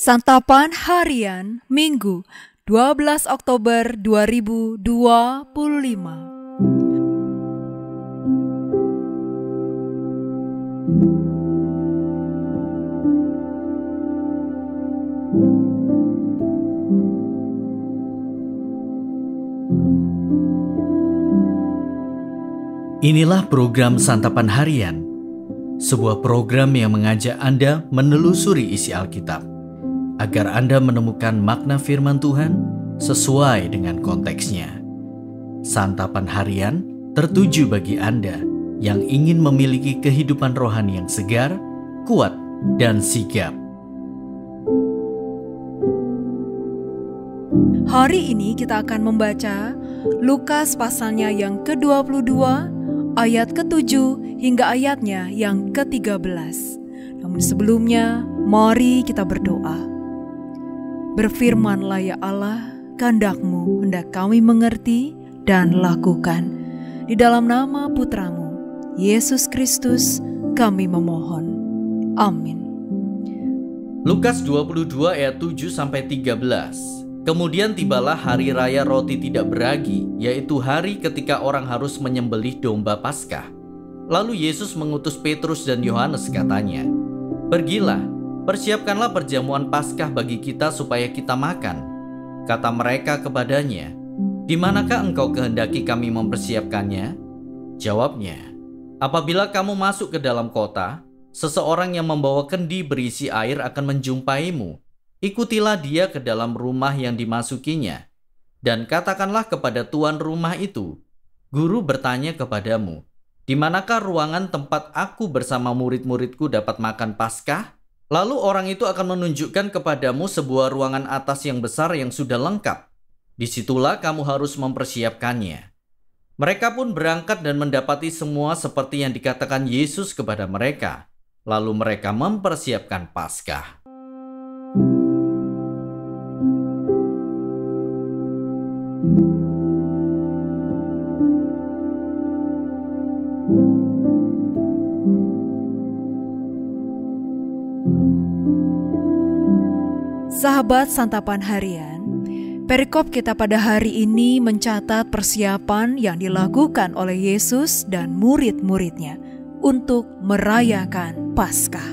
Santapan Harian Minggu 12 Oktober 2025. Inilah program Santapan Harian, sebuah program yang mengajak Anda menelusuri isi Alkitab, agar Anda menemukan makna firman Tuhan sesuai dengan konteksnya. Santapan Harian tertuju bagi Anda yang ingin memiliki kehidupan rohani yang segar, kuat, dan sigap. Hari ini kita akan membaca Lukas pasalnya yang ke-22, ayat ke-7 hingga ayatnya yang ke-13. Namun sebelumnya, mari kita berdoa. Berfirmanlah ya Allah, kehendak-Mu hendak kami mengerti dan lakukan. Di dalam nama Putra-Mu, Yesus Kristus, kami memohon. Amin. Lukas 22 ayat 7-13. Kemudian tibalah hari raya roti tidak beragi, yaitu hari ketika orang harus menyembelih domba Paskah. Lalu Yesus mengutus Petrus dan Yohanes, katanya, "Pergilah, persiapkanlah perjamuan Paskah bagi kita supaya kita makan." Kata mereka kepadanya, "Di manakah engkau kehendaki kami mempersiapkannya?" Jawabnya, "Apabila kamu masuk ke dalam kota, seseorang yang membawa kendi berisi air akan menjumpaimu. Ikutilah dia ke dalam rumah yang dimasukinya, dan katakanlah kepada tuan rumah itu, 'Guru bertanya kepadamu, di manakah ruangan tempat aku bersama murid-muridku dapat makan Paskah?' Lalu orang itu akan menunjukkan kepadamu sebuah ruangan atas yang besar yang sudah lengkap. Disitulah kamu harus mempersiapkannya." Mereka pun berangkat dan mendapati semua seperti yang dikatakan Yesus kepada mereka. Lalu mereka mempersiapkan Paskah. Sahabat Santapan Harian, perikop kita pada hari ini mencatat persiapan yang dilakukan oleh Yesus dan murid-muridnya untuk merayakan Paskah.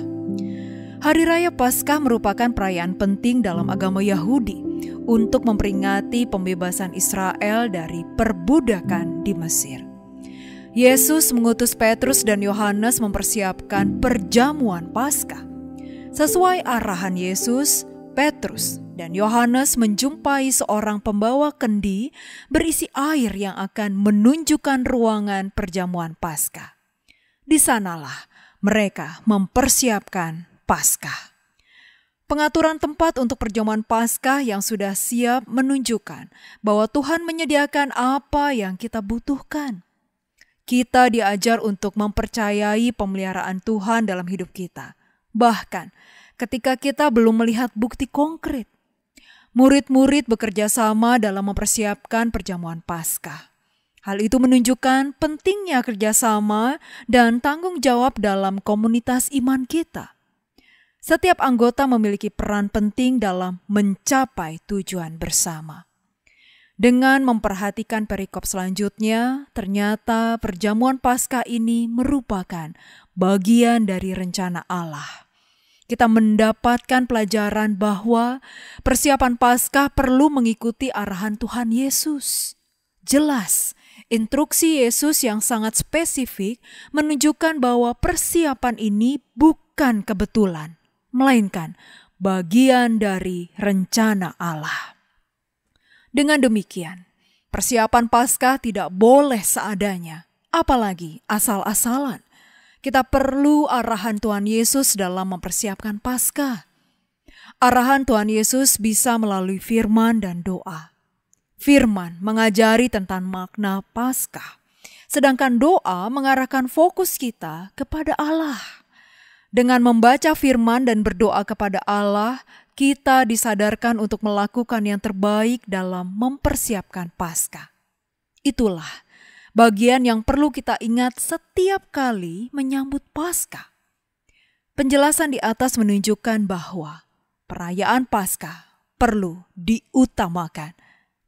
Hari Raya Paskah merupakan perayaan penting dalam agama Yahudi untuk memperingati pembebasan Israel dari perbudakan di Mesir. Yesus mengutus Petrus dan Yohanes mempersiapkan perjamuan Paskah. Sesuai arahan Yesus, Petrus dan Yohanes menjumpai seorang pembawa kendi berisi air yang akan menunjukkan ruangan perjamuan Paskah. Di sanalah mereka mempersiapkan Paskah. Pengaturan tempat untuk perjamuan Paskah yang sudah siap menunjukkan bahwa Tuhan menyediakan apa yang kita butuhkan. Kita diajar untuk mempercayai pemeliharaan Tuhan dalam hidup kita, bahkan ketika kita belum melihat bukti konkret. Murid-murid bekerja sama dalam mempersiapkan perjamuan Paskah. Hal itu menunjukkan pentingnya kerjasama dan tanggung jawab dalam komunitas iman kita. Setiap anggota memiliki peran penting dalam mencapai tujuan bersama. Dengan memperhatikan perikop selanjutnya, ternyata perjamuan Paskah ini merupakan bagian dari rencana Allah. Kita mendapatkan pelajaran bahwa persiapan Paskah perlu mengikuti arahan Tuhan Yesus. Jelas, instruksi Yesus yang sangat spesifik menunjukkan bahwa persiapan ini bukan kebetulan, melainkan bagian dari rencana Allah. Dengan demikian, persiapan Paskah tidak boleh seadanya, apalagi asal-asalan. Kita perlu arahan Tuhan Yesus dalam mempersiapkan Paskah. Arahan Tuhan Yesus bisa melalui firman dan doa. Firman mengajari tentang makna Paskah, sedangkan doa mengarahkan fokus kita kepada Allah. Dengan membaca firman dan berdoa kepada Allah, kita disadarkan untuk melakukan yang terbaik dalam mempersiapkan Paskah. Itulah bagian yang perlu kita ingat setiap kali menyambut Paskah. Penjelasan di atas menunjukkan bahwa perayaan Paskah perlu diutamakan.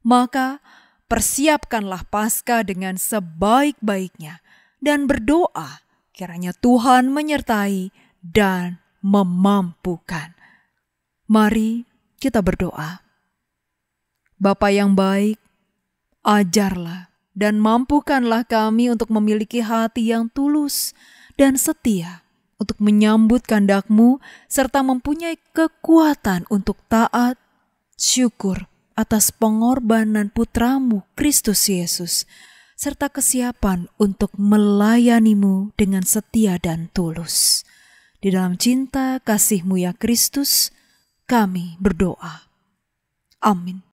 Maka persiapkanlah Paskah dengan sebaik-baiknya dan berdoa kiranya Tuhan menyertai dan memampukan. Mari kita berdoa. Bapa yang baik, ajarlah dan mampukanlah kami untuk memiliki hati yang tulus dan setia untuk menyambut kehendak-Mu serta mempunyai kekuatan untuk taat, syukur atas pengorbanan Putra-Mu Kristus Yesus, serta kesiapan untuk melayani-Mu dengan setia dan tulus. Di dalam cinta kasih-Mu ya Kristus, kami berdoa. Amin.